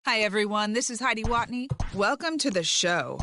Hi, everyone. This is Heidi Watney. Welcome to the show.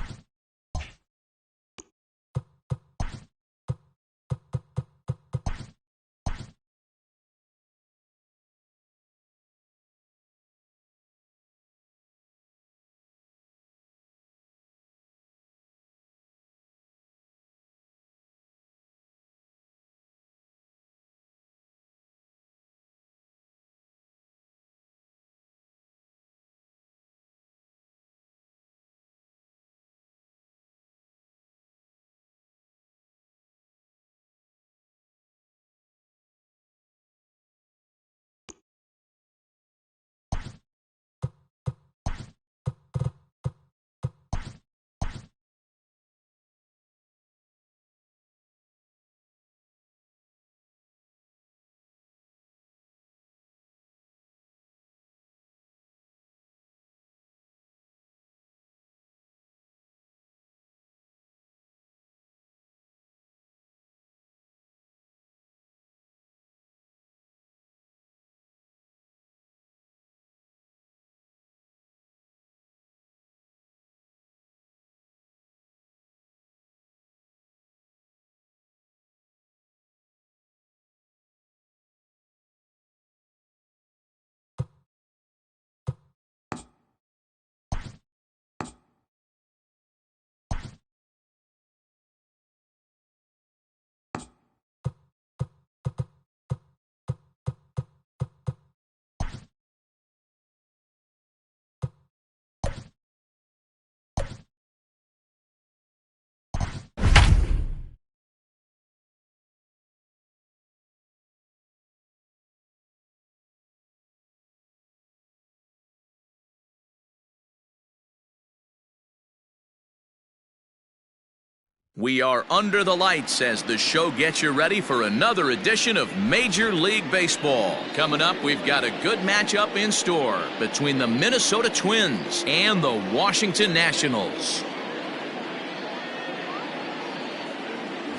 We are under the lights as the show gets you ready for another edition of Major League Baseball. Coming up, we've got a good matchup in store between the Minnesota Twins and the Washington Nationals.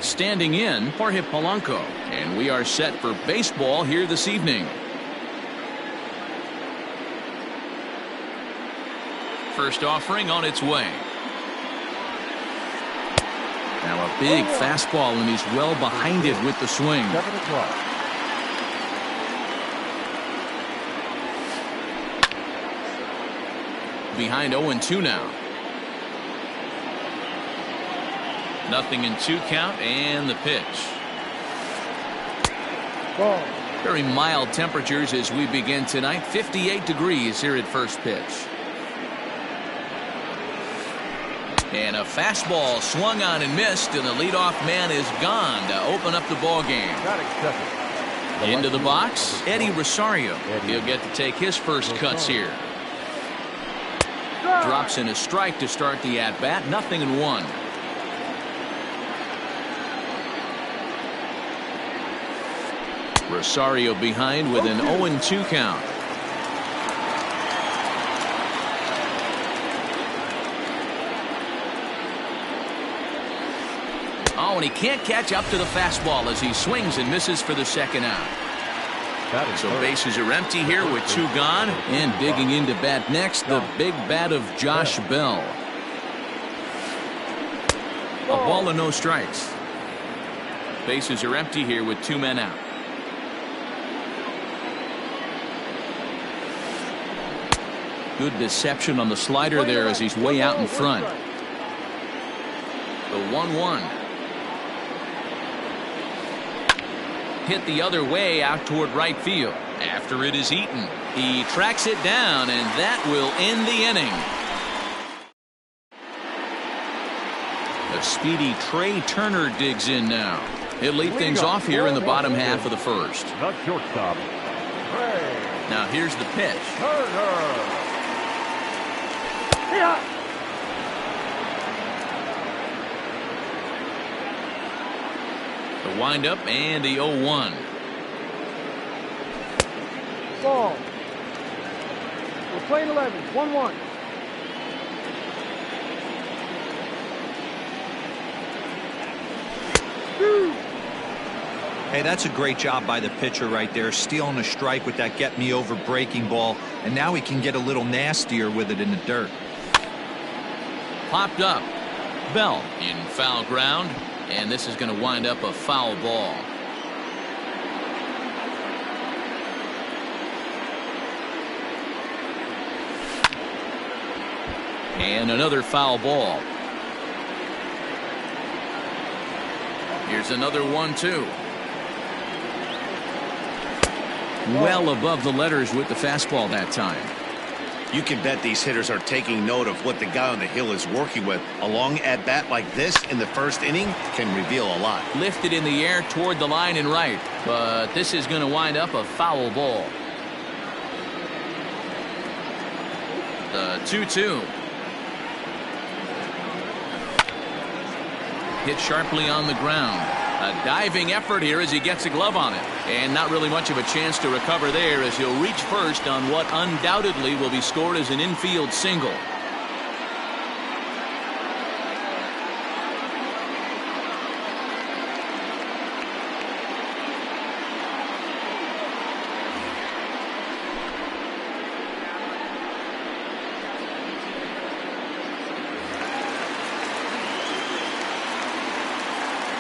Standing in, Jorge Polanco, and we are set for baseball here this evening. First offering on its way. Now a big fastball, and he's well behind it with the swing. Behind 0-2 now. 0-2 count, and the pitch. Ball. Very mild temperatures as we begin tonight. 58 degrees here at first pitch. And a fastball swung on and missed, and the leadoff man is gone to open up the ball game. Into the box, Eddie Rosario. He'll get to take his first cuts here. Drops in a strike to start the at-bat. 0-1. Rosario behind with an 0-2 count. Oh, and he can't catch up to the fastball as he swings and misses for the second out. So bases are empty here with 2 gone. And digging in to bat next, the big bat of Josh Bell. A ball and no strikes. Bases are empty here with 2 men out. Good deception on the slider there as he's way out in front. The 1-1. Hit the other way out toward right field. After it is eaten, he tracks it down, and that will end the inning. A speedy Trey Turner digs in now. He'll lead things off here in the bottom half of the first. Now here's the pitch. The windup and the 0-1. Ball. We're playing 11. 1-1. Hey, that's a great job by the pitcher right there, stealing a strike with that get-me-over breaking ball, and now he can get a little nastier with it in the dirt. Popped up. Bell in foul ground, and this is going to wind up a foul ball. And another foul ball. Here's another 1-2. Well above the letters with the fastball that time. You can bet these hitters are taking note of what the guy on the hill is working with. A long at-bat like this in the first inning can reveal a lot. Lifted in the air toward the line and right, but this is going to wind up a foul ball. The 2-2. Hit sharply on the ground. A diving effort here as he gets a glove on it. And not really much of a chance to recover there as he'll reach first on what undoubtedly will be scored as an infield single.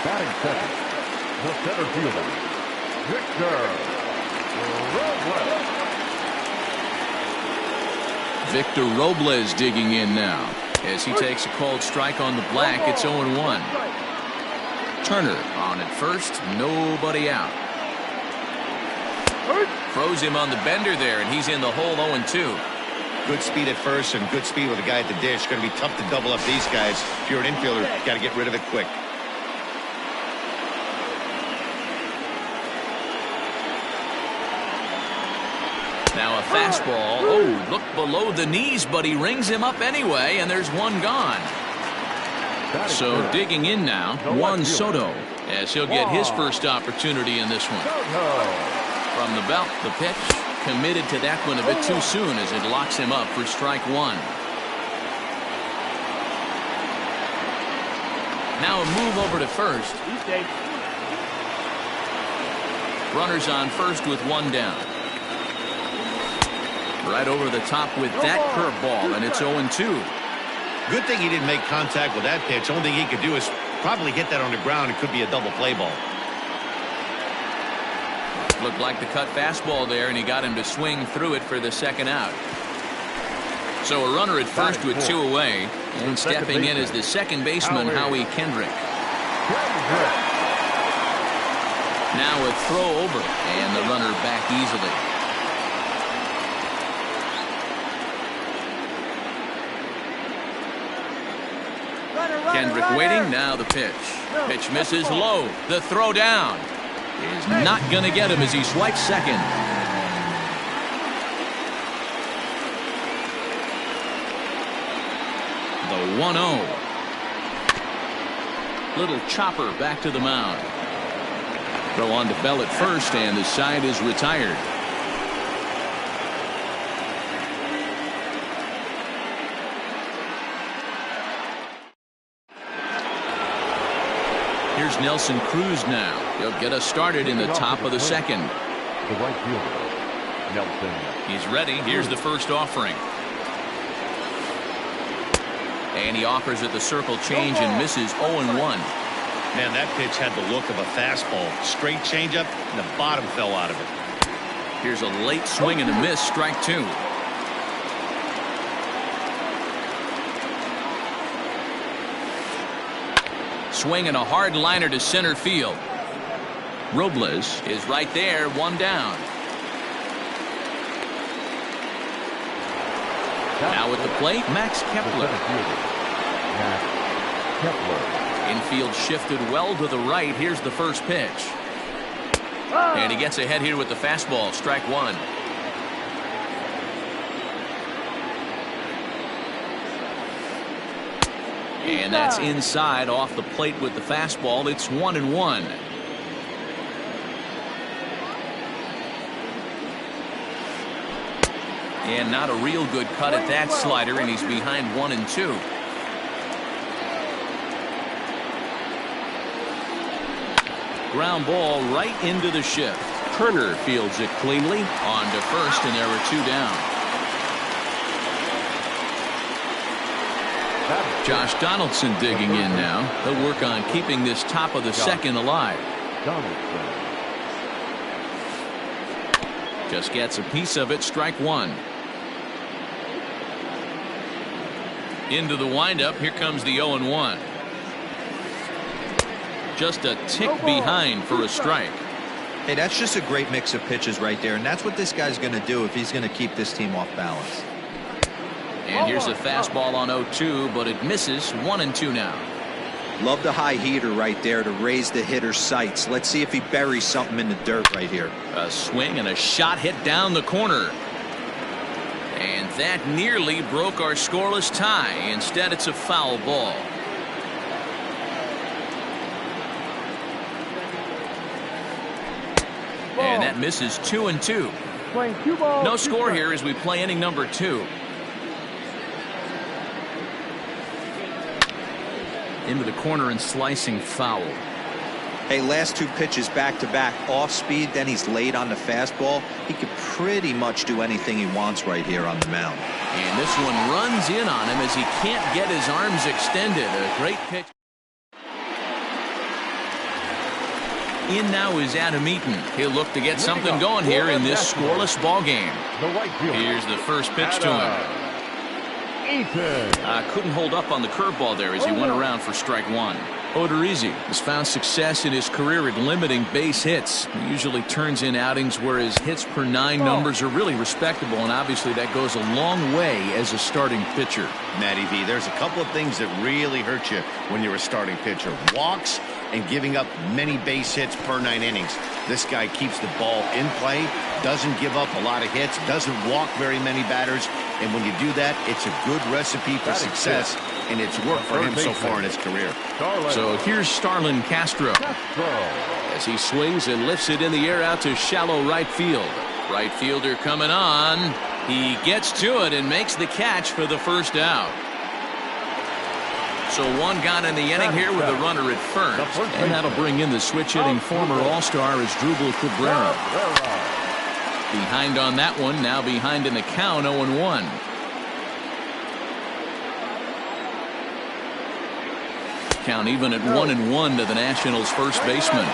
Batting second, the center fielder, Victor Robles. Victor Robles digging in now as he takes a called strike on the black. It's 0-1. Turner on at first, nobody out. Froze him on the bender there, and he's in the hole. 0-2. Good speed at first and good speed with a guy at the dish. Going to be tough to double up these guys. If you're an infielder, got to get rid of it quick. Now a fastball. Oh, look below the knees, but he rings him up anyway, and there's one gone. So digging in now, Juan Soto, as he'll get his first opportunity in this one. From the belt, the pitch, committed to that one a bit too soon as it locks him up for strike one. Now a move over to first. Runners on first with one down. Right over the top with that curveball, and it's 0-2. Good thing he didn't make contact with that pitch. Only thing he could do is probably hit that on the ground. It could be a double play ball. Looked like the cut fastball there, and he got him to swing through it for the second out. So a runner at first with two away, and stepping in is the second baseman, Howie Kendrick. Now a throw over, and the runner back easily. Kendrick waiting, now the pitch. Pitch misses low. The throw down is not going to get him as he swipes second. The 1-0. Little chopper back to the mound. Throw on to Bell at first, and the side is retired. Here's Nelson Cruz now. He'll get us started in the top of the second. The right fielder, Nelson. He's ready. Here's the first offering. And he offers at the circle change and misses 0-1. Man, that pitch had the look of a fastball. Straight changeup, and the bottom fell out of it. Here's a late swing and a miss, strike two. Swinging a hard liner to center field. Robles is right there, one down. Now at the plate, Max Kepler. Infield shifted well to the right. Here's the first pitch. And he gets ahead here with the fastball, strike one. And that's inside off the plate with the fastball. It's 1-1. And not a real good cut at that slider, and he's behind 1-2. Ground ball right into the shift. Turner fields it cleanly. On to first, and there are 2 down. Josh Donaldson digging in now. He'll work on keeping this top of the second alive. Just gets a piece of it. Strike 1. Into the windup. Here comes the 0-1. Just a tick behind for a strike. Hey, that's just a great mix of pitches right there, and that's what this guy's going to do if he's going to keep this team off balance. And here's a fastball on 0-2, but it misses. 1-2 now. Love the high heater right there to raise the hitter's sights. Let's see if he buries something in the dirt right here. A swing and a shot hit down the corner. And that nearly broke our scoreless tie. Instead, it's a foul ball. And that misses. 2-2. No score here as we play inning number 2. Into the corner and slicing foul. Hey, last 2 pitches back-to-back off speed, then he's laid on the fastball. He could pretty much do anything he wants right here on the mound. And this one runs in on him as he can't get his arms extended. A great pitch. In now is Adam Eaton. He'll look to get something going here in this scoreless ball game. Here's the first pitch to him. Couldn't hold up on the curveball there as he went around for strike 1. Odorizzi has found success in his career at limiting base hits. He usually turns in outings where his hits per 9 numbers are really respectable, and obviously that goes a long way as a starting pitcher. Matty V, there's a couple of things that really hurt you when you're a starting pitcher. Walks and giving up many base hits per 9 innings. This guy keeps the ball in play, doesn't give up a lot of hits, doesn't walk very many batters, and when you do that, it's a good recipe for success, and it's worked for him so far in his career. So here's Starlin Castro as he swings and lifts it in the air out to shallow right field. Right fielder coming on. He gets to it and makes the catch for the first out. So 1 gone in the inning here with a runner at first, and that'll bring in the switch-hitting former All-Star Asdrubal Cabrera. Behind on that one, now behind in the count. 0-1. Count even at 1-1 to the Nationals' first baseman.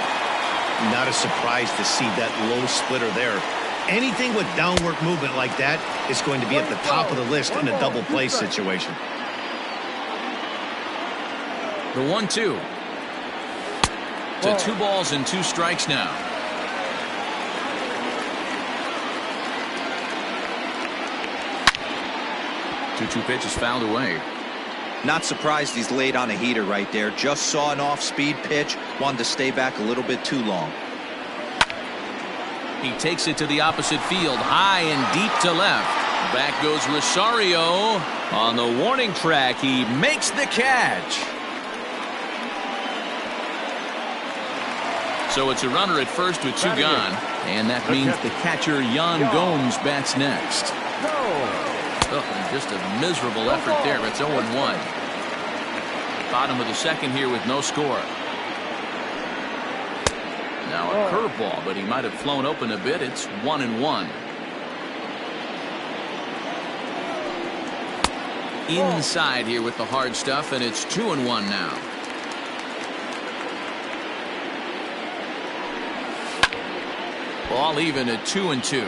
Not a surprise to see that low splitter there. Anything with downward movement like that is going to be at the top of the list in a double play situation. The 1-2. To 2 balls and 2 strikes now. Two pitches fouled away. Not surprised he's laid on a heater right there. Just saw an off-speed pitch. Wanted to stay back a little bit too long. He takes it to the opposite field. High and deep to left. Back goes Rosario. On the warning track, he makes the catch. So it's a runner at first with 2 gone. And that means the catcher, Yan Gomes, bats next. Oh, just a miserable effort there. It's 0-1. Bottom of the second here with no score. Now a curveball, but he might have flown open a bit. It's 1-1. Inside here with the hard stuff, and it's 2-1 now. Ball even at 2-2.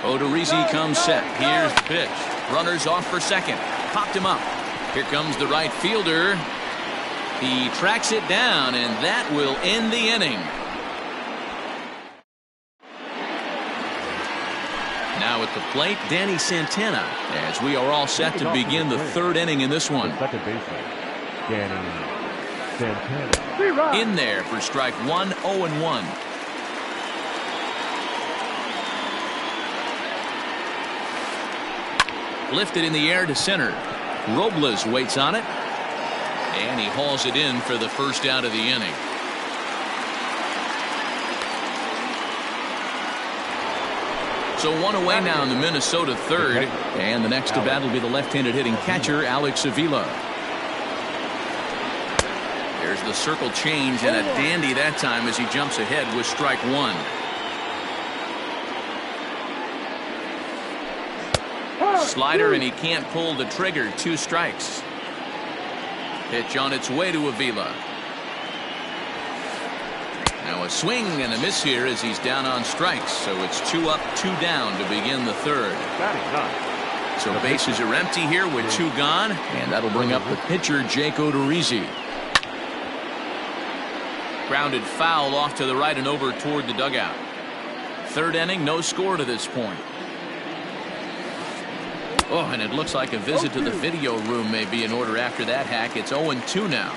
Odorizzi comes set. Here's the pitch. Runners off for second. Popped him up. Here comes the right fielder. He tracks it down, and that will end the inning. Now at the plate, Danny Santana, as we are all set to begin the 3rd inning in this one. Second baseman, Danny Santana. In there for strike 1, 0-1. Lifted in the air to center. Robles waits on it, and he hauls it in for the first out of the inning. So 1 away now in the Minnesota 3rd, and the next to bat will be the left-handed hitting catcher Alex Avila. There's the circle change, and a dandy that time as he jumps ahead with strike one. Slider, and he can't pull the trigger. 2 strikes. Pitch on its way to Avila. Now a swing and a miss here as he's down on strikes. So it's 2 up, 2 down to begin the third. So bases are empty here with 2 gone, and that'll bring up the pitcher, Jake Odorizzi. Grounded foul off to the right and over toward the dugout. Third inning, no score to this point. Oh, and it looks like a visit to the video room may be in order after that hack. It's 0-2 now.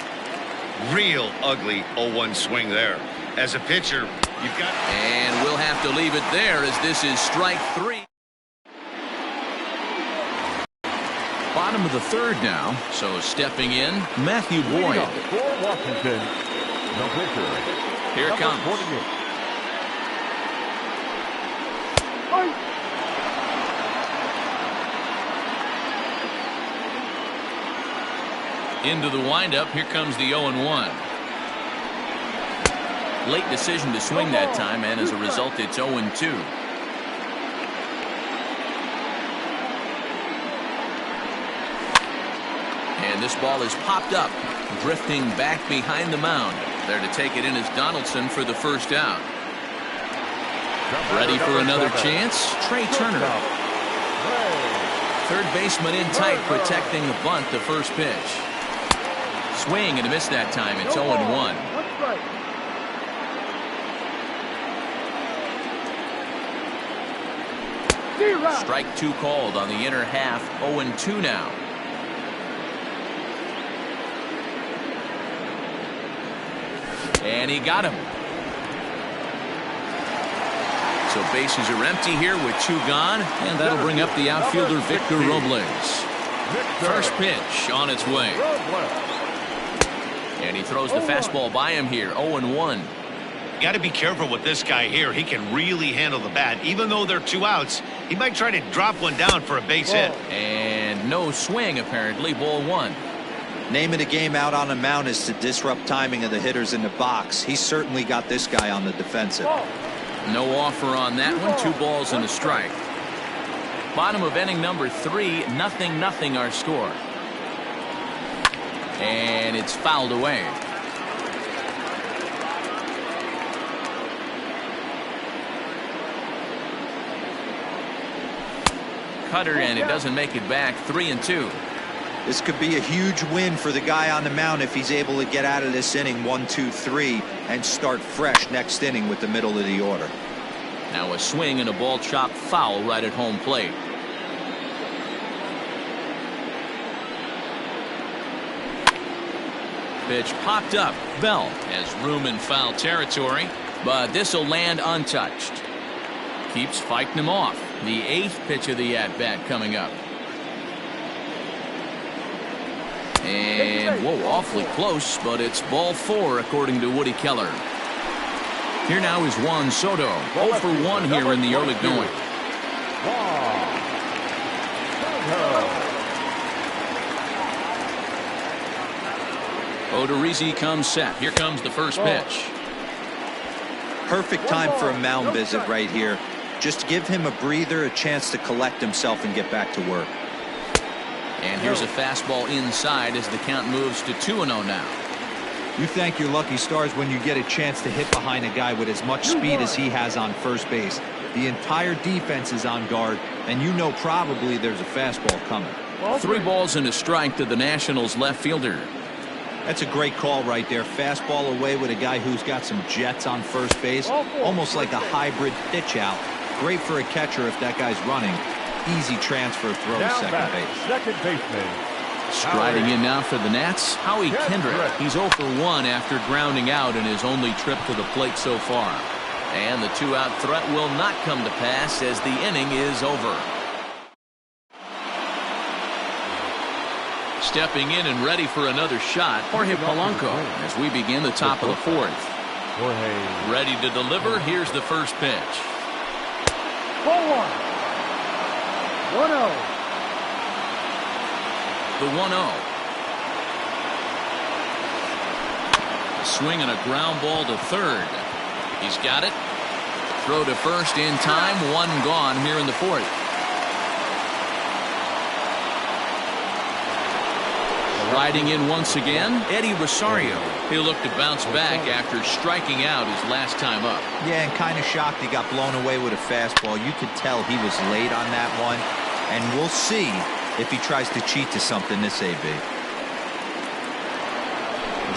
Real ugly 0-1 swing there. As a pitcher, you've got... And we'll have to leave it there as this is strike 3. Bottom of the third now. So stepping in, Matthew Boyd. For Washington, the pitcher. Here it comes. 48. Into the windup. Here comes the 0-1. Late decision to swing that time, and as a result, it's 0-2. And this ball is popped up, drifting back behind the mound. There to take it in is Donaldson for the first out. Ready for another chance? Trey Turner. Third baseman in tight, protecting the bunt, the first pitch. Swing and a miss that time. It's 0-1. Strike 2 called on the inner half. 0-2 now. And he got him. So bases are empty here with 2 gone, and that'll bring up the outfielder Victor Robles. First pitch on its way. And he throws the fastball by him here. 0-1. Got to be careful with this guy here. He can really handle the bat. Even though they're 2 outs, he might try to drop one down for a base hit. And no swing, apparently. Ball 1. Name of the game out on the mound is to disrupt timing of the hitters in the box. He's certainly got this guy on the defensive. No offer on that one. 2 balls and a strike. Bottom of inning number 3. 0-0 our score. And it's fouled away. Cutter, and it doesn't make it back. 3-2. This could be a huge win for the guy on the mound if he's able to get out of this inning 1-2-3 and start fresh next inning with the middle of the order. Now a swing and a ball chopped foul right at home plate. Pitch popped up. Bell has room in foul territory, but this will land untouched. Keeps fighting him off. The 8th pitch of the at-bat coming up. And, whoa, awfully close, but it's ball 4 according to Woody Keller. Here now is Juan Soto. 0 for 1 here in the early going. Odorizzi comes set. Here comes the first pitch. Perfect time for a mound visit right here. Just give him a breather, a chance to collect himself and get back to work. And here's a fastball inside as the count moves to 2-0 now. You thank your lucky stars when you get a chance to hit behind a guy with as much speed as he has on first base. The entire defense is on guard, and you know probably there's a fastball coming. 3 balls and a strike to the Nationals left fielder. That's a great call right there. Fastball away with a guy who's got some jets on first base. Almost like a hybrid pitch out. Great for a catcher if that guy's running. Easy transfer throw to second base. Second baseman. Striding in now for the Nats, Howie Kendrick. He's 0 for 1 after grounding out in his only trip to the plate so far. And the 2-out threat will not come to pass as the inning is over. Stepping in and ready for another shot, Jorge Polanco as we begin the top of the 4th. Ready to deliver. Here's the first pitch. Ball 1. 1-0. The 1-0. A swing and a ground ball to third. He's got it. Throw to first in time. One gone here in the fourth. Riding in once again, Eddie Rosario. He'll look to bounce back after striking out his last time up. Yeah, and kind of shocked he got blown away with a fastball. You could tell he was late on that one. And we'll see if he tries to cheat to something this AB.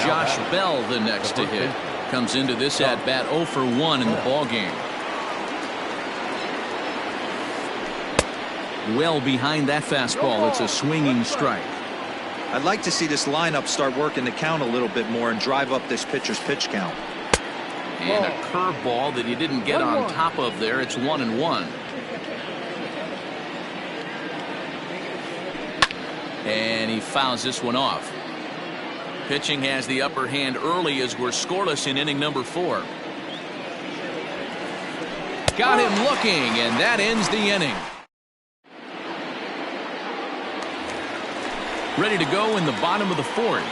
Josh Bell the next to hit. Comes into this at bat 0 for 1 in the ball game. Well behind that fastball. It's a swinging strike. I'd like to see this lineup start working the count a little bit more and drive up this pitcher's pitch count. And a curveball that he didn't get on top of there. It's 1-1. And he fouls this one off. Pitching has the upper hand early as we're scoreless in inning number 4. Got him looking, and that ends the inning. Ready to go in the bottom of the fourth.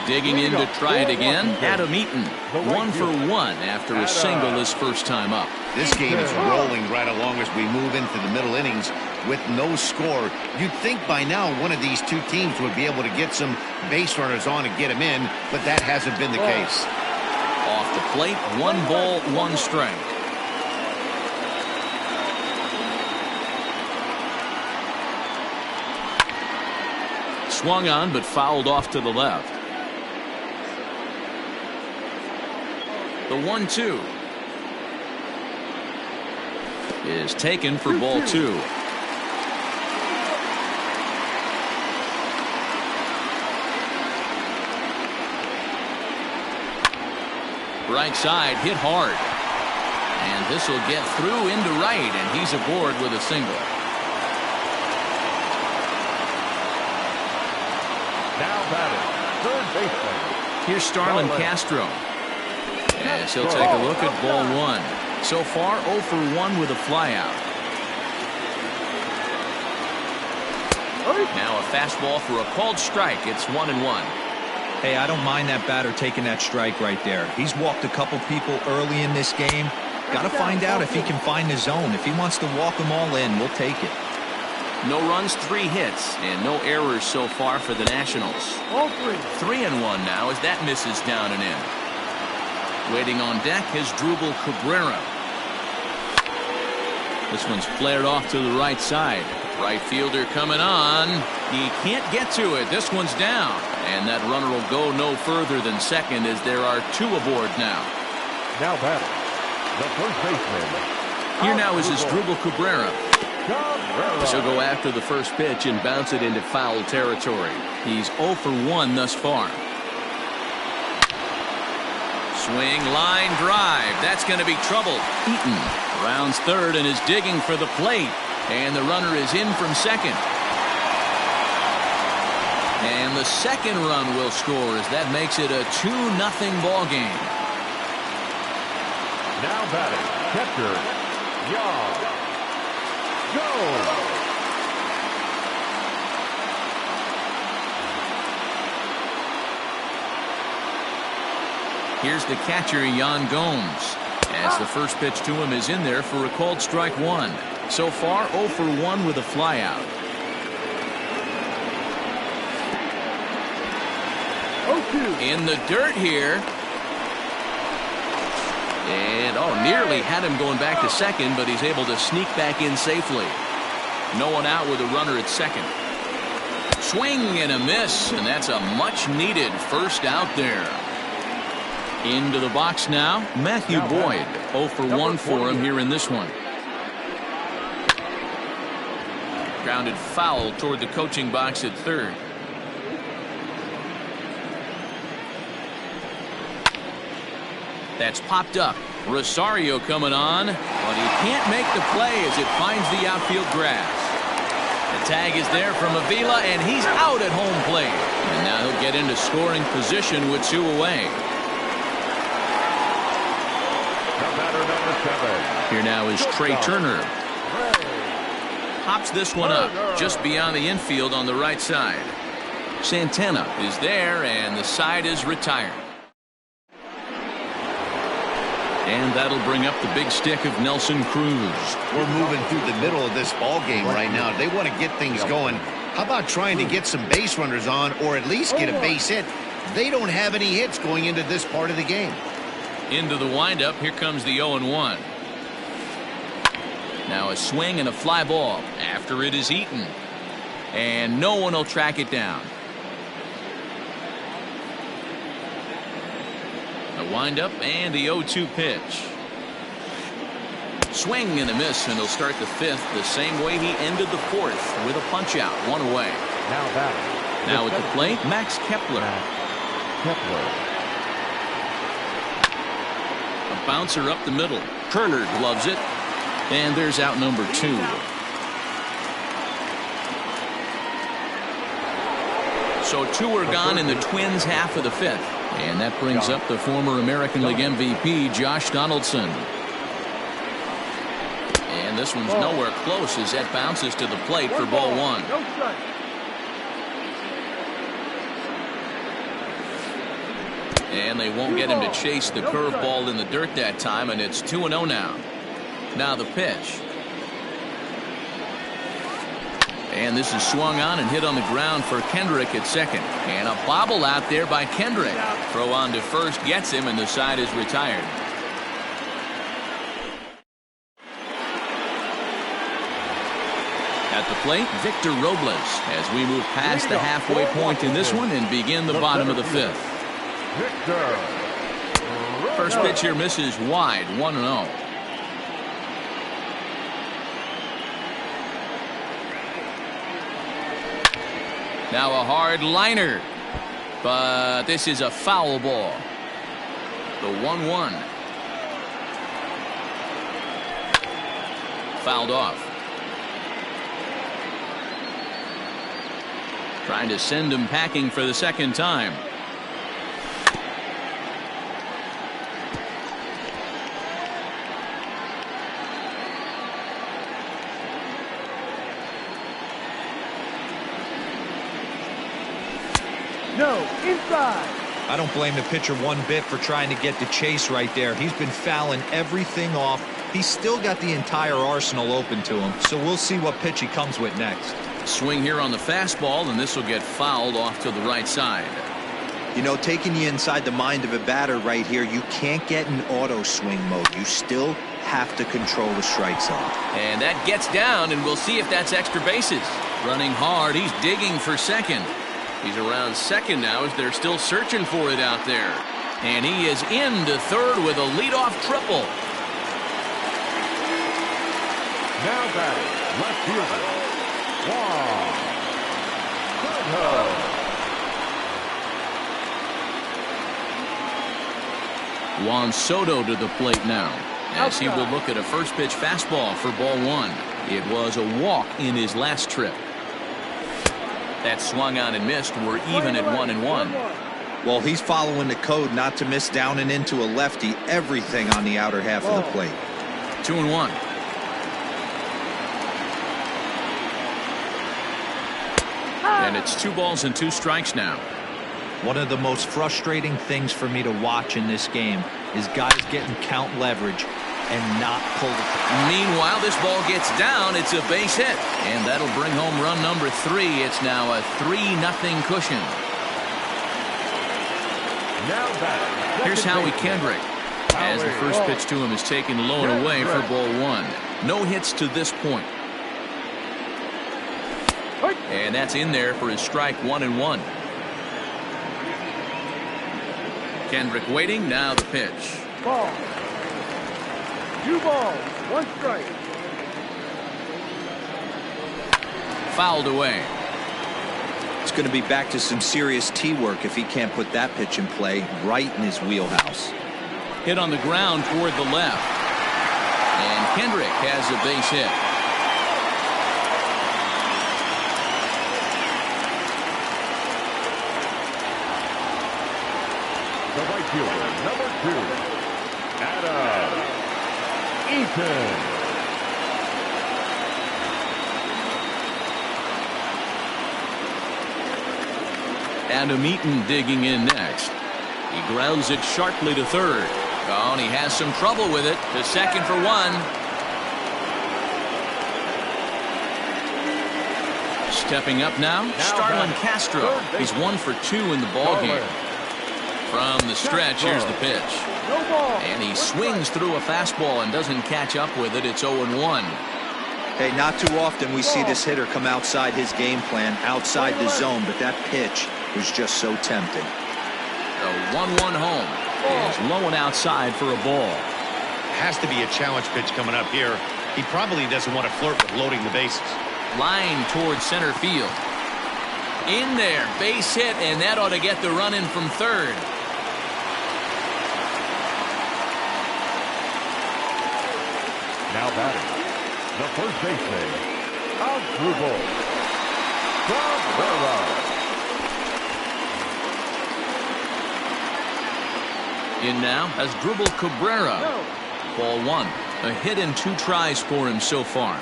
Digging in to try it again. Adam Eaton, 1 for 1 after a single his first time up. This game is rolling right along as we move into the middle innings with no score. You'd think by now one of these two teams would be able to get some base runners on and get them in, but that hasn't been the case. Off the plate, 1 ball, 1 strike. Swung on but fouled off to the left. The 1-2 is taken for ball 2. Right side hit hard, and this will get through into right, and he's aboard with a single. Now batting, third baseman. Here's Starlin Castro. As he'll take a look at ball 1. So far 0 for 1 with a flyout. Now a fastball for a called strike. It's 1-1. Hey, I don't mind that batter taking that strike right there. He's walked a couple people early in this game. Got to find out if he can find the zone. If he wants to walk them all in, we'll take it. No runs, 3 hits, and no errors so far for the Nationals. 3-1 now as that misses down and in. Waiting on deck is Drupal Cabrera. This one's flared off to the right side. Right fielder coming on. He can't get to it. This one's down. And that runner will go no further than second as there are 2 aboard now. Now batting, the first baseman. Here now is Drupal Cabrera. She'll go after the first pitch and bounce it into foul territory. He's 0 for 1 thus far. Swing, line drive. That's going to be trouble. Eaton rounds third and is digging for the plate. And the runner is in from second. And the second run will score as that makes it a 2-0 ball game. Now batting, catcher, Young. Go! Here's the catcher, Yan Gomes, as the first pitch to him is in there for a called strike 1. So far 0 for 1 with a flyout. In the dirt here. And nearly had him going back to second, but he's able to sneak back in safely. No one out with a runner at second. Swing and a miss, and that's a much needed first out there. Into the box now, Matthew Boyd. 0 for 1 for him here in this one. Grounded foul toward the coaching box at third. That's popped up. Rosario coming on, but he can't make the play as it finds the outfield grass. The tag is there from Avila, and he's out at home plate. And now he'll get into scoring position with 2 away. Here now is Trey Turner. Pops this one up just beyond the infield on the right side. Santana is there, and the side is retired. And that'll bring up the big stick of Nelson Cruz. We're moving through the middle of this ball game right now. They want to get things going. How about trying to get some base runners on, or at least get a base hit? They don't have any hits going into this part of the game. Into the windup. Here comes the 0-1. Now a swing and a fly ball after it is eaten. And no one will track it down. A windup and the 0-2 pitch. Swing and a miss, and he'll start the fifth the same way he ended the fourth, with a punch out, one away. Now at the plate, Max Kepler. A bouncer up the middle. Turner gloves it, and there's out number 2. So 2 are gone in the Twins' half of the fifth. And that brings up the former American League MVP, Josh Donaldson. And this one's nowhere close as that bounces to the plate for ball 1. And they won't get him to chase the curveball in the dirt that time, and it's 2-0 now. Now the pitch. And this is swung on and hit on the ground for Kendrick at second. And a bobble out there by Kendrick. Throw on to first gets him, and the side is retired. At the plate, Victor Robles as we move past the halfway point in this one and begin the bottom of the fifth. First pitch here misses wide, 1-0. Now a hard liner, but this is a foul ball. The 1-1. Fouled off. Trying to send him packing for the second time. No, inside. I don't blame the pitcher one bit for trying to get the chase right there. He's been fouling everything off. He's still got the entire arsenal open to him, so we'll see what pitch he comes with next. Swing here on the fastball, and this will get fouled off to the right side. You know, taking you inside the mind of a batter right here, you can't get in auto swing mode. You still have to control the strike zone. And that gets down, and we'll see if that's extra bases. Running hard, he's digging for second. He's around second now as they're still searching for it out there. And he is into third with a leadoff triple. Now batting, left fielder, Juan Soto to the plate now, as he will look at a first pitch fastball for ball 1. It was a walk in his last trip. That swung on and missed. We're even at 1-1. Well, he's following the code not to miss down and into a lefty. Everything on the outer half of the plate. 2-1. And it's 2 balls and 2 strikes now. One of the most frustrating things for me to watch in this game is guys getting count leverage and not pull the. Meanwhile, this ball gets down. It's a base hit, and that'll bring home run number 3. It's now a 3-0 cushion. Here's Howie Kendrick, as the first pitch to him is taken low and away for ball 1. No hits to this point. And that's in there for his strike 1-1. Kendrick waiting. Now the pitch. Ball. 2 balls, 1 strike. Fouled away. It's going to be back to some serious tee work if he can't put that pitch in play right in his wheelhouse. Hit on the ground toward the left. And Kendrick has a base hit. the right fielder, number 2, Adam Eaton. Adam Eaton digging in next. He grounds it sharply to third. Oh, and he has some trouble with it. To second for one. Stepping up now, Starlin Castro. He's 1 for 2 in the ballgame. From the stretch, here's the pitch. And he swings through a fastball and doesn't catch up with it. It's 0-1. Hey, not too often we see this hitter come outside his game plan, outside the zone, but that pitch was just so tempting. The 1-1 home is low and outside for a ball. Has to be a challenge pitch coming up here. He probably doesn't want to flirt with loading the bases. Line towards center field. In there, base hit, and that ought to get the run in from third. Now batting, the first baseman, Asdrubal Cabrera. In now, Asdrubal Cabrera. Ball 1. A hit and 2 tries for him so far.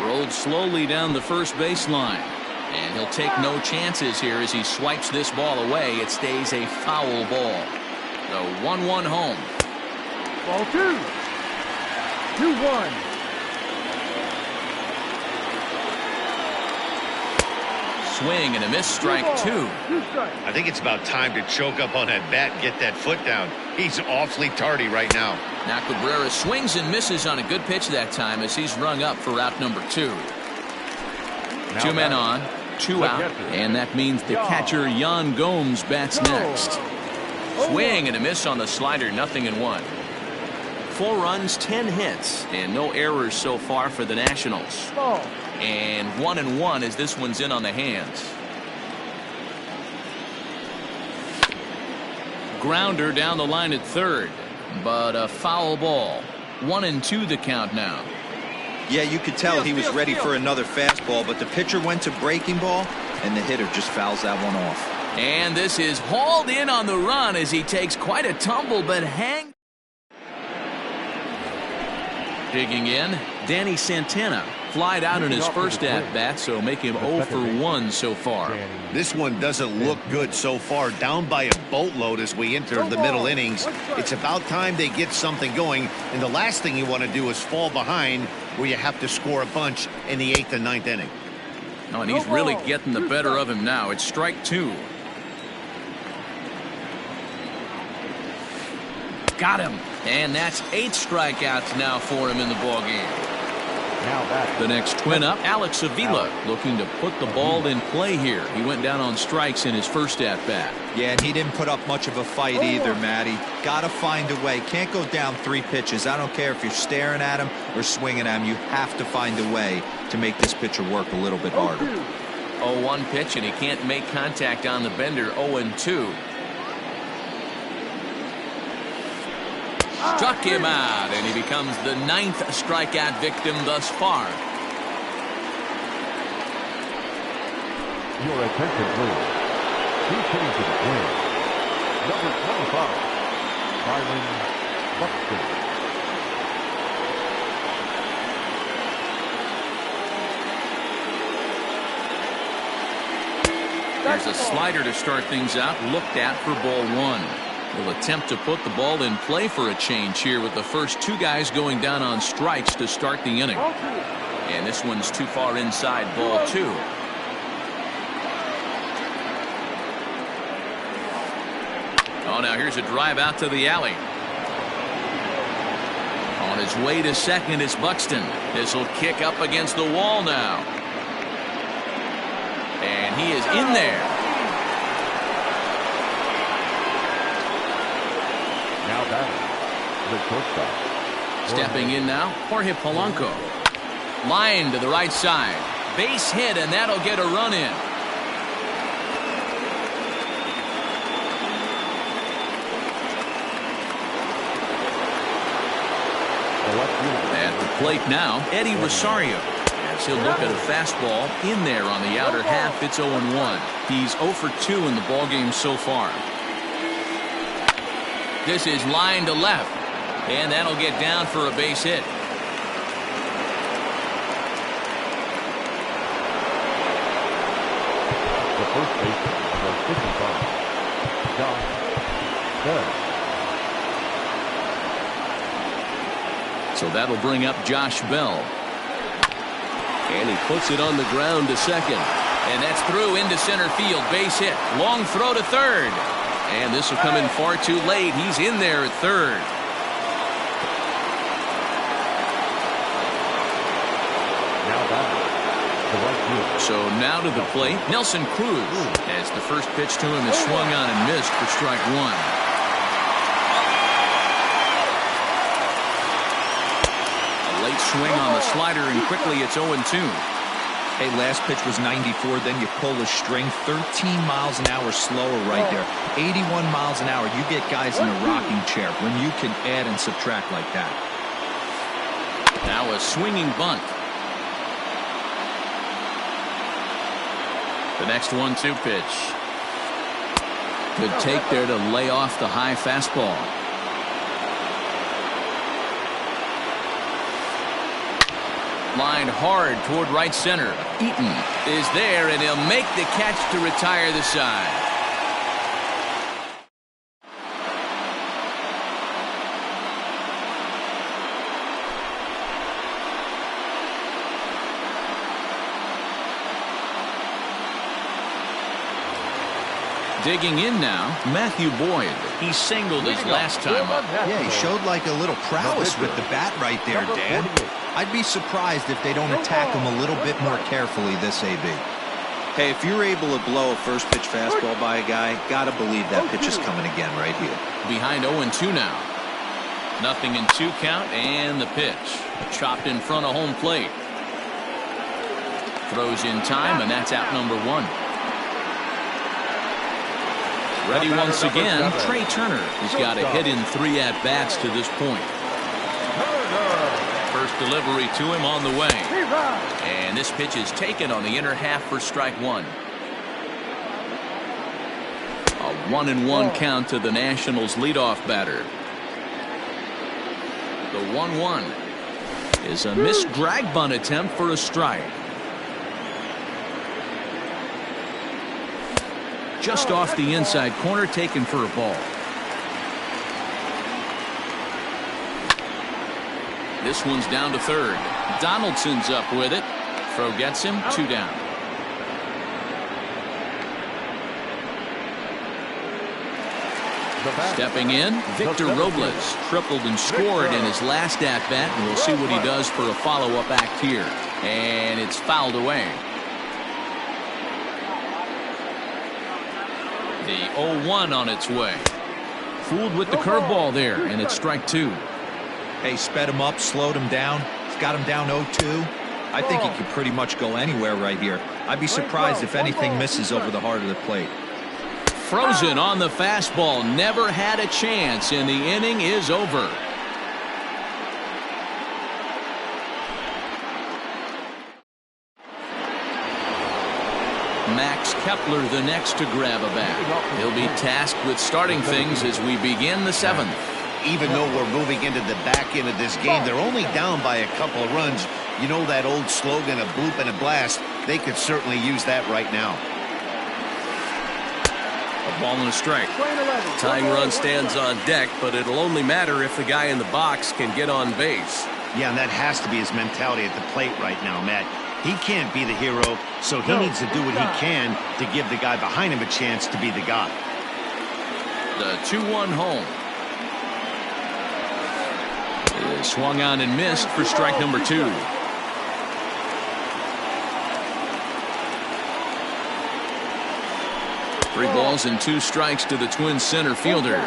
Rolled slowly down the first baseline. And he'll take no chances here as he swipes this ball away. It stays a foul ball. The 1-1 home. Ball 2. 2-1. Swing and a miss, strike 2. I think it's about time to choke up on that bat and get that foot down. He's awfully tardy right now. Now Cabrera swings and misses on a good pitch that time as he's rung up for out number 2. Now 2 men on, 2 out, and that means the catcher Yan Gomes bats next. Swing and a miss on the slider, 0-1. 4 runs, 10 hits, and no errors so far for the Nationals. And 1-1 as this one's in on the hands. Grounder down the line at third, but a foul ball. 1-2 the count now. Yeah, you could tell he was ready for another fastball, but the pitcher went to breaking ball, and the hitter just fouls that one off. And this is hauled in on the run as he takes quite a tumble, but hang. Digging in, Danny Santana. Flied out in his first at-bat, so make him 0 for 1 so far. This one doesn't look good so far. Down by a boatload as we enter the middle innings. It's about time they get something going, and the last thing you want to do is fall behind where you have to score a bunch in the 8th and 9th inning. Oh, and he's really getting the better of him now. It's strike 2. Got him. And that's 8 strikeouts now for him in the ballgame. The next twin up, Alex Avila, looking to put the ball in play here. He went down on strikes in his first at-bat. Yeah, and he didn't put up much of a fight either, Matty. Got to find a way. Can't go down 3 pitches. I don't care if you're staring at him or swinging at him. You have to find a way to make this pitcher work a little bit harder. 0-1 pitch, and he can't make contact on the bender. 0-2. Struck him out, and he becomes the 9th strikeout victim thus far. Your attention, please. He's hitting to the plate. Number 25, Byron Buxton. There's a slider to start things out, looked at for ball 1. Will attempt to put the ball in play for a change here with the first 2 guys going down on strikes to start the inning. And this one's too far inside, ball 2. Oh, now here's a drive out to the alley. On his way to second is Buxton. This will kick up against the wall now. And he is in there. Now batting, the shortstop. Stepping in now, Jorge Polanco. Line to the right side. Base hit, and that'll get a run in. At the plate now, Eddie Rosario. As he'll look at a fastball in there on the outer half, it's 0-1. He's 0 for 2 in the ballgame so far. This is line to left, and that'll get down for a base hit. The first baseman, number 55, Josh Bell. So that'll bring up Josh Bell. And he puts it on the ground to second. And that's through into center field. Base hit. Long throw to third. And this will come in far too late. He's in there at third. So now to the plate, Nelson Cruz, as the first pitch to him is swung on and missed for strike one. A late swing on the slider, and quickly it's 0-2. Hey, last pitch was 94, then you pull a string 13 miles an hour slower right there. 81 miles an hour. You get guys in a rocking chair when you can add and subtract like that. Now a swinging bunt. The next 1-2 pitch. Good take there to lay off the high fastball. Lined hard toward right center. Eaton is there, and he'll make the catch to retire the side. Digging in now, Matthew Boyd. He singled his last time up. Yeah, he showed like a little prowess with the bat right there, Dan. I'd be surprised if they don't attack him a little bit more carefully this AB. Hey, if you're able to blow a first pitch fastball by a guy, gotta believe that pitch is coming again right here. Behind 0-2 now. 0-2 count, and the pitch. Chopped in front of home plate. Throws in time, and that's out number one. Ready once again, Trey Turner. He's got a hit in 3 at-bats to this point. First delivery to him on the way. And this pitch is taken on the inner half for strike one. A 1-1 count to the Nationals leadoff batter. The 1-1 is a missed drag bunt attempt for a strike. Just off the inside corner, taken for a ball. This one's down to third. Donaldson's up with it. Throw gets him, 2 down. Stepping in, Victor Robles tripled and scored in his last at-bat, and we'll see what he does for a follow-up act here. And it's fouled away. The 0-1 on its way. Fooled with the curveball there, and it's strike 2. Hey, sped him up, slowed him down. He's got him down 0-2. I think he could pretty much go anywhere right here. I'd be surprised if anything misses over the heart of the plate. Frozen on the fastball. Never had a chance, and the inning is over. Max Kepler the next to grab a bat. He'll be tasked with starting things as we begin the 7th. Even though we're moving into the back end of this game, they're only down by a couple of runs. You know that old slogan, a bloop and a blast? They could certainly use that right now. A ball and a strike. Tying run stands on deck, but it'll only matter if the guy in the box can get on base. Yeah, and that has to be his mentality at the plate right now, Matt. He can't be the hero, so he needs to do what he can to give the guy behind him a chance to be the guy. The 2-1 home. Is swung on and missed for strike number 2. Three balls and 2 strikes to the Twins center fielder.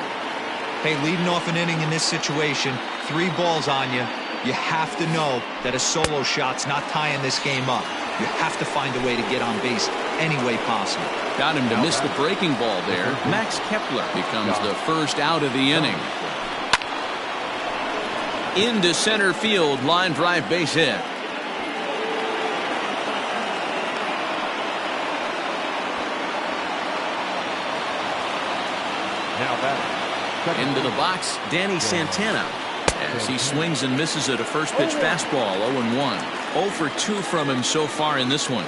Hey, leading off an inning in this situation, 3 balls on you. You have to know that a solo shot's not tying this game up. You have to find a way to get on base any way possible. Got him to miss the breaking ball there. Max Kepler becomes the first out of the inning. Into center field, line drive base hit. Into the box, Danny Santana, as he swings and misses at a first pitch fastball. 0-1. 0 for 2 from him so far in this one.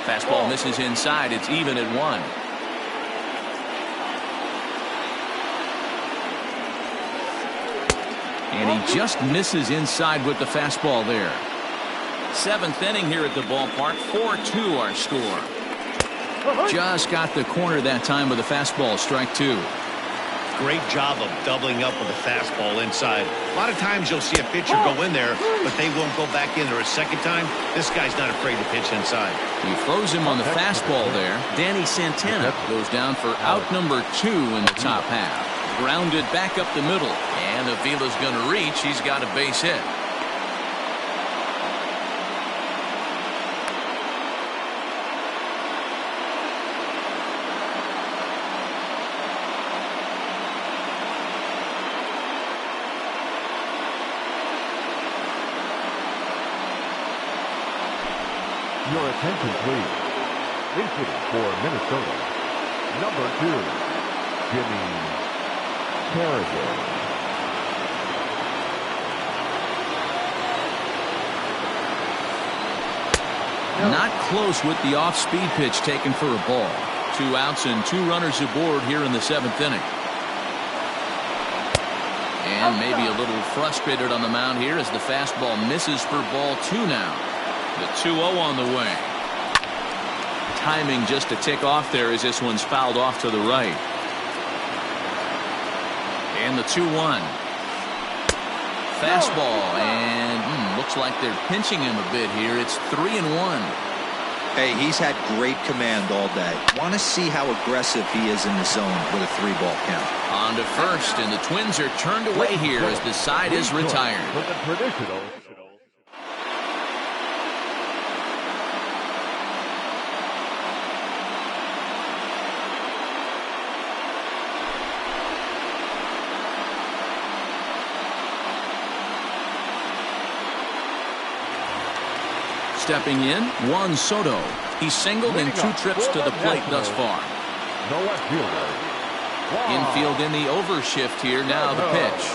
Fastball misses inside. It's even at 1. And he just misses inside with the fastball there. 7th inning here at the ballpark. 4-2 our score. Just got the corner that time with a fastball. Strike 2. Great job of doubling up with a fastball inside. A lot of times you'll see a pitcher go in there, but they won't go back in there a second time. This guy's not afraid to pitch inside. He throws him on the fastball there. Danny Santana goes down for out number 2 in the top half. Grounded back up the middle. And Avila's going to reach. He's got a base hit. Your attention, please. Infield for Minnesota, number 2, Jimmy Carragher. Not close with the off-speed pitch taken for a ball. 2 outs and 2 runners aboard here in the 7th inning. And maybe a little frustrated on the mound here as the fastball misses for ball 2 now. The 2-0 on the way. Timing just a tick off there as this one's fouled off to the right. And the 2-1. Fastball, and looks like they're pinching him a bit here. It's 3-1. Hey, he's had great command all day. Want to see how aggressive he is in the zone with a 3-ball count. On to first, and the Twins are turned away here as the side is retired. With the traditional. Stepping in, Juan Soto. He's singled in 2 trips to the plate thus far. No left fielder. Infield in the overshift here. Now the pitch.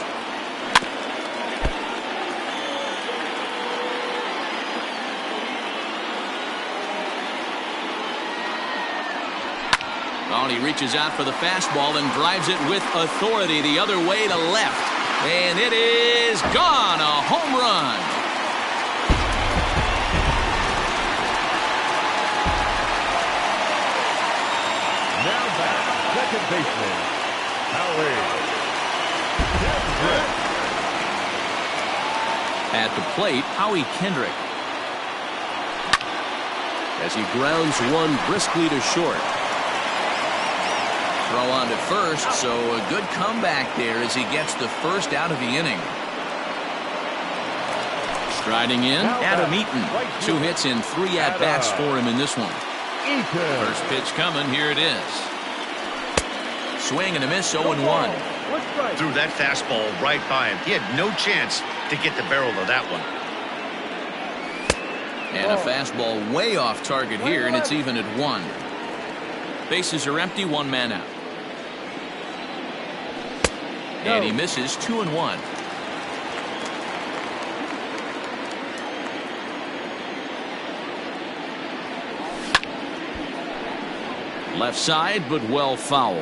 Oh, and he reaches out for the fastball and drives it with authority the other way to left. And it is gone. A home run. Second baseman, Howie. At the plate, Howie Kendrick. As he grounds one briskly to short. Throw on to first, so a good comeback there as he gets the first out of the inning. Striding in, Adam Eaton. 2 hits and 3 at-bats for him in this one. First pitch coming, here it is. Swing and a miss, 0-1. Threw that fastball right by him. He had no chance to get the barrel of that one. And a fastball way off target here, and it's even at 1. Bases are empty, 1 man out. And he misses, 2-1. Left side, but well foul.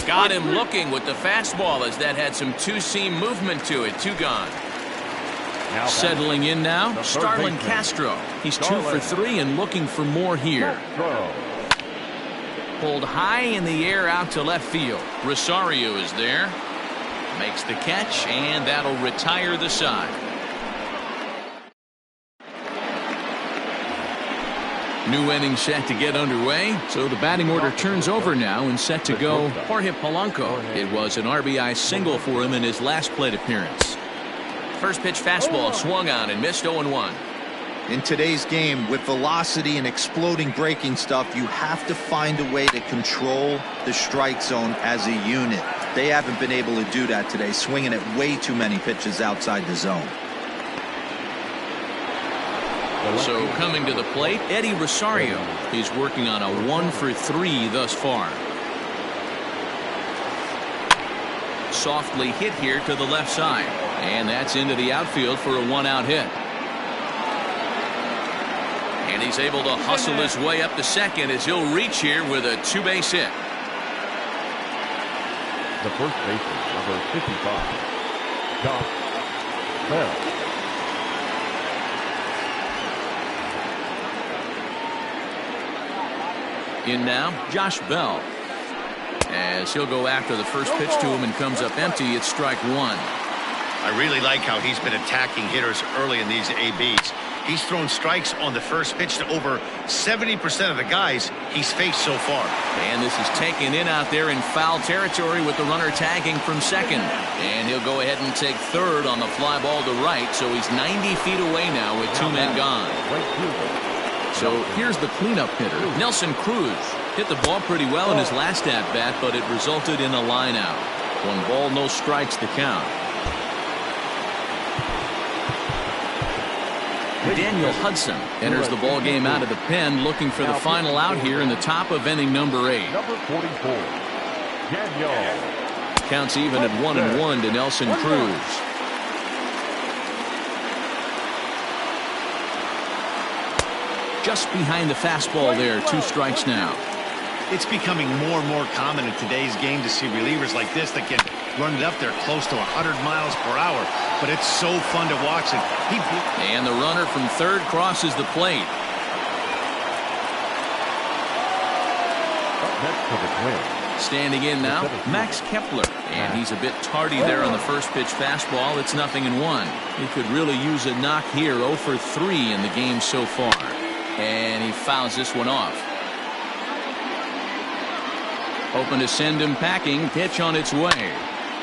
Got him looking with the fastball as that had some 2-seam movement to it. 2 gone. Settling in now, Starlin Castro. He's 2 for 3 and looking for more here. Pulled high in the air out to left field. Rosario is there. Makes the catch, and that'll retire the side. New inning set to get underway, so the batting order turns over now and set to go Jorge Polanco. It was an RBI single for him in his last plate appearance. First pitch fastball swung on and missed, 0-1. In today's game, with velocity and exploding breaking stuff, you have to find a way to control the strike zone as a unit. They haven't been able to do that today, swinging at way too many pitches outside the zone. So coming to the plate, Eddie Rosario. He's working on a 1 for 3 thus far. Softly hit here to the left side. And that's into the outfield for a one-out hit. And he's able to hustle his way up to second as he'll reach here with a two-base hit. The first baseman, number 55, Josh Bell. In now, Josh Bell. As he'll go after the first pitch to him and comes up empty, it's strike one. I really like how he's been attacking hitters early in these ABs. He's thrown strikes on the first pitch to over 70% of the guys he's faced so far. And this is taken in out there in foul territory with the runner tagging from second. And he'll go ahead and take third on the fly ball to right, so he's 90 feet away now with two men gone. So here's the cleanup hitter, Nelson Cruz. Hit the ball pretty well in his last at-bat, but it resulted in a line out. 1 ball, no strikes to count. Daniel Hudson enters the ball game out of the pen, looking for the final out here in the top of inning number 8. Number 44, Daniel. Counts even at 1-1 to Nelson Cruz. Just behind the fastball there, 2 strikes now. It's becoming more and more common in today's game to see relievers like this that can run it up there close to 100 miles per hour. But it's so fun to watch it. And the runner from third crosses the plate. Up next for the Twins. Standing in now, Max Kepler. And he's a bit tardy there on the first pitch fastball. It's 0-1. He could really use a knock here. 0 for 3 in the game so far. And he fouls this one off. Hoping to send him packing. Pitch on its way.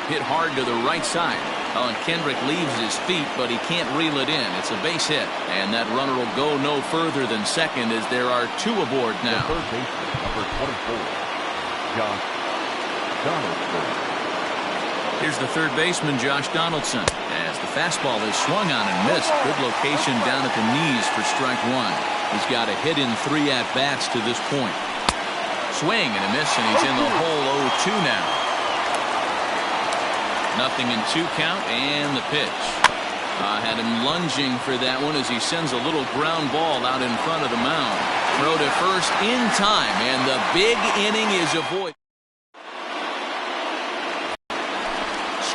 Hit hard to the right side. Oh, and Kendrick leaves his feet, but he can't reel it in. It's a base hit. And that runner will go no further than second as there are 2 aboard now. The third baseman, number 24, Josh Donaldson. Here's the third baseman, Josh Donaldson. As the fastball is swung on and missed. Good location down at the knees for strike 1. He's got a hit in 3 at-bats to this point. Swing and a miss, and he's in the hole 0-2 now. 0-2 count, and the pitch. Had him lunging for that one as he sends a little ground ball out in front of the mound. Throw to first in time, and the big inning is avoided.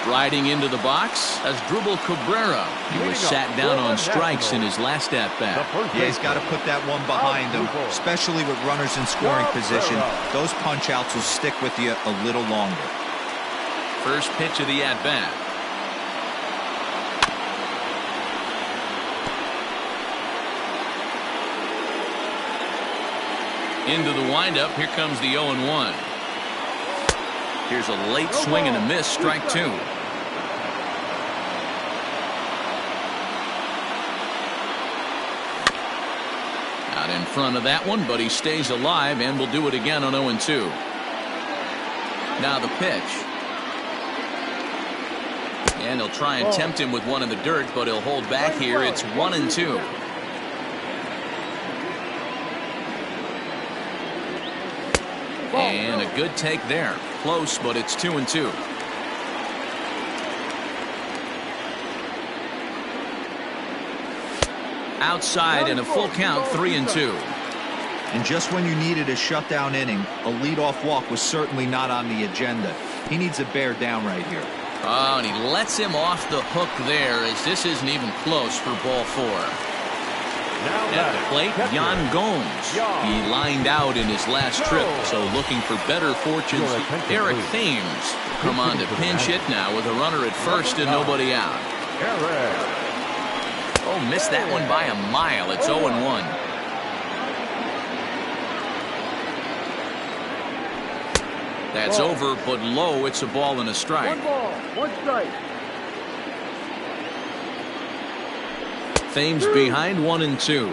Striding into the box as Drupal Cabrera. He was sat down on strikes in his last at-bat. Yeah, he's got to put that one behind him, especially with runners in scoring position. Those punch-outs will stick with you a little longer. First pitch of the at-bat. Into the windup. Here comes the 0-1. Here's a late swing and a miss. Strike 2. Out in front of that one, but he stays alive and will do it again on 0-2. Now the pitch. And he'll try and tempt him with one in the dirt, but he'll hold back here. It's 1-2. And a good take there. Close, but it's 2-2. Outside and a full count, 3-2. And just when you needed a shutdown inning, a leadoff walk was certainly not on the agenda. He needs to bear down right here. Oh, and he lets him off the hook there as this isn't even close for ball 4. At the plate, Yan Gomes. He lined out in his last trip, so looking for better fortunes. Eric Thames come on to pinch hit now with a runner at first and nobody out. Oh, missed that one by a mile. It's 0-1. That's over, but low. It's a ball and a strike. 1 ball, 1 strike. Thames behind 1-2.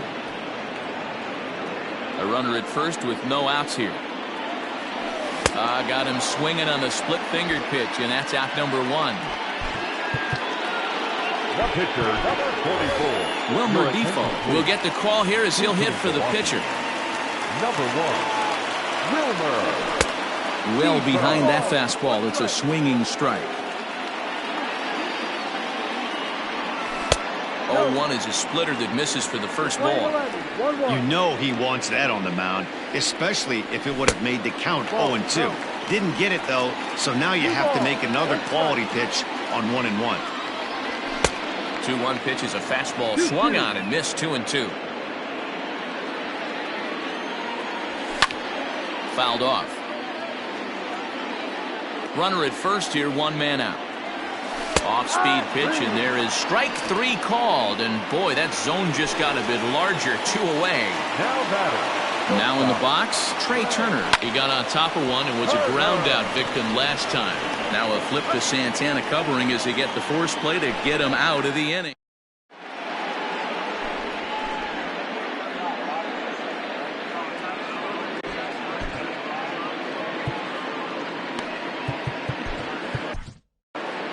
A runner at first with no outs here. Got him swinging on the split-fingered pitch, and that's out number 1. The pitcher, number 44. Wilmer Defoe will get the call here as he'll hit for the pitcher. Number 1, Wilmer. Well behind that fastball. It's a swinging strike. 0-1 is a splitter that misses for the first ball. 1-1. You know he wants that on the mound, especially if it would have made the count 0-2. Didn't get it, though, so now you have to make another quality pitch on 1-1. 2-1 pitch is a fastball swung on and missed. 2-2. Fouled off. Runner at first here, 1 man out. Off-speed pitch, and there is strike 3 called. And boy, that zone just got a bit larger. 2 away. Now in the box, Trey Turner. He got on top of one and was a ground-out victim last time. Now a flip to Santana covering as they get the force play to get him out of the inning.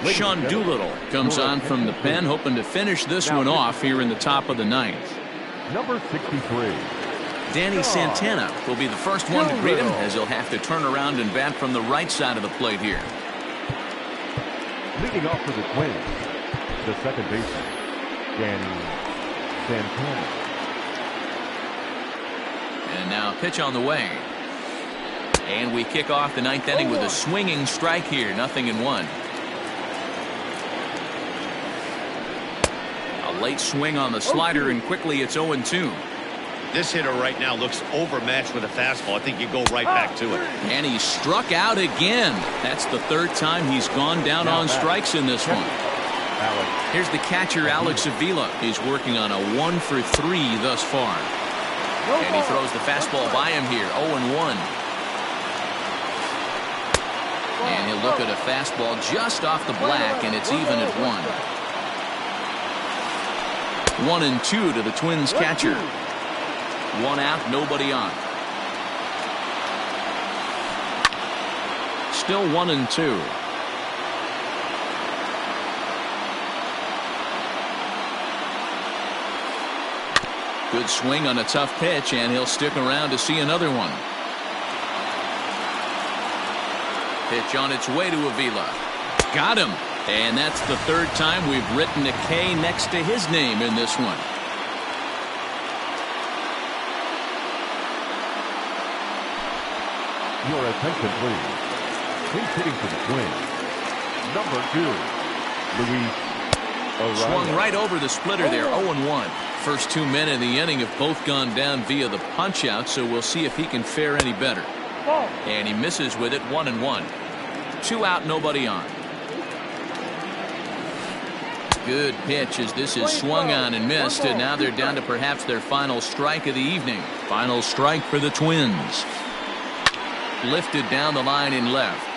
Sean Doolittle comes on from the pen, hoping to finish this one off here in the top of the 9th. Number 63. Danny Santana will be the first one to greet him, as he'll have to turn around and bat from the right side of the plate here. Leading off for the Twins, the second baseman, Danny Santana. And now pitch on the way. And we kick off the 9th inning with a swinging strike here. 0-1. A late swing on the slider, and quickly it's 0-2. This hitter right now looks overmatched with a fastball. I think you go right back to it. And he struck out again. That's the 3rd time he's gone down on strikes in this one. Here's the catcher, Alex Avila. He's working on a 1 for 3 thus far. And he throws the fastball by him here. 0-1. And he'll look at a fastball just off the black, and it's even at 1. 1-2 to the Twins catcher. 1 out, nobody on. Still 1-2. Good swing on a tough pitch, and he'll stick around to see another one. Pitch on its way to Avila. Got him. And that's the 3rd time we've written a K next to his name in this one. Your attention, please. He's hitting for the Twins. Number 2, Luis O'Reilly. Swung right over the splitter there. 0-1. First 2 men in the inning have both gone down via the punch-out, so we'll see if he can fare any better. And he misses with it. 1-1. 2 out, nobody on. Good pitch as this is swung on and missed, and now they're down to perhaps their final strike of the evening. Final strike for the Twins. Lifted down the line in left.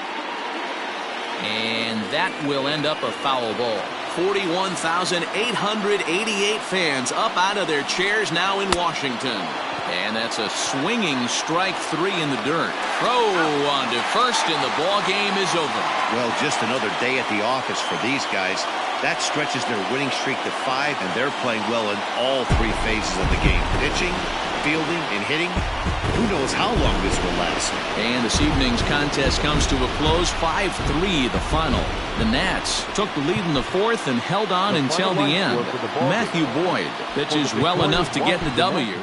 And that will end up a foul ball. 41,888 fans up out of their chairs now in Washington. And that's a swinging strike 3 in the dirt. Throw on to first, and the ball game is over. Well, just another day at the office for these guys. That stretches their winning streak to 5, and they're playing well in all 3 phases of the game. Pitching, fielding, and hitting. Who knows how long this will last. And this evening's contest comes to a close. 5-3 the final. The Nats took the lead in the 4th and held on until the end. Matthew Boyd pitches well enough to get the W.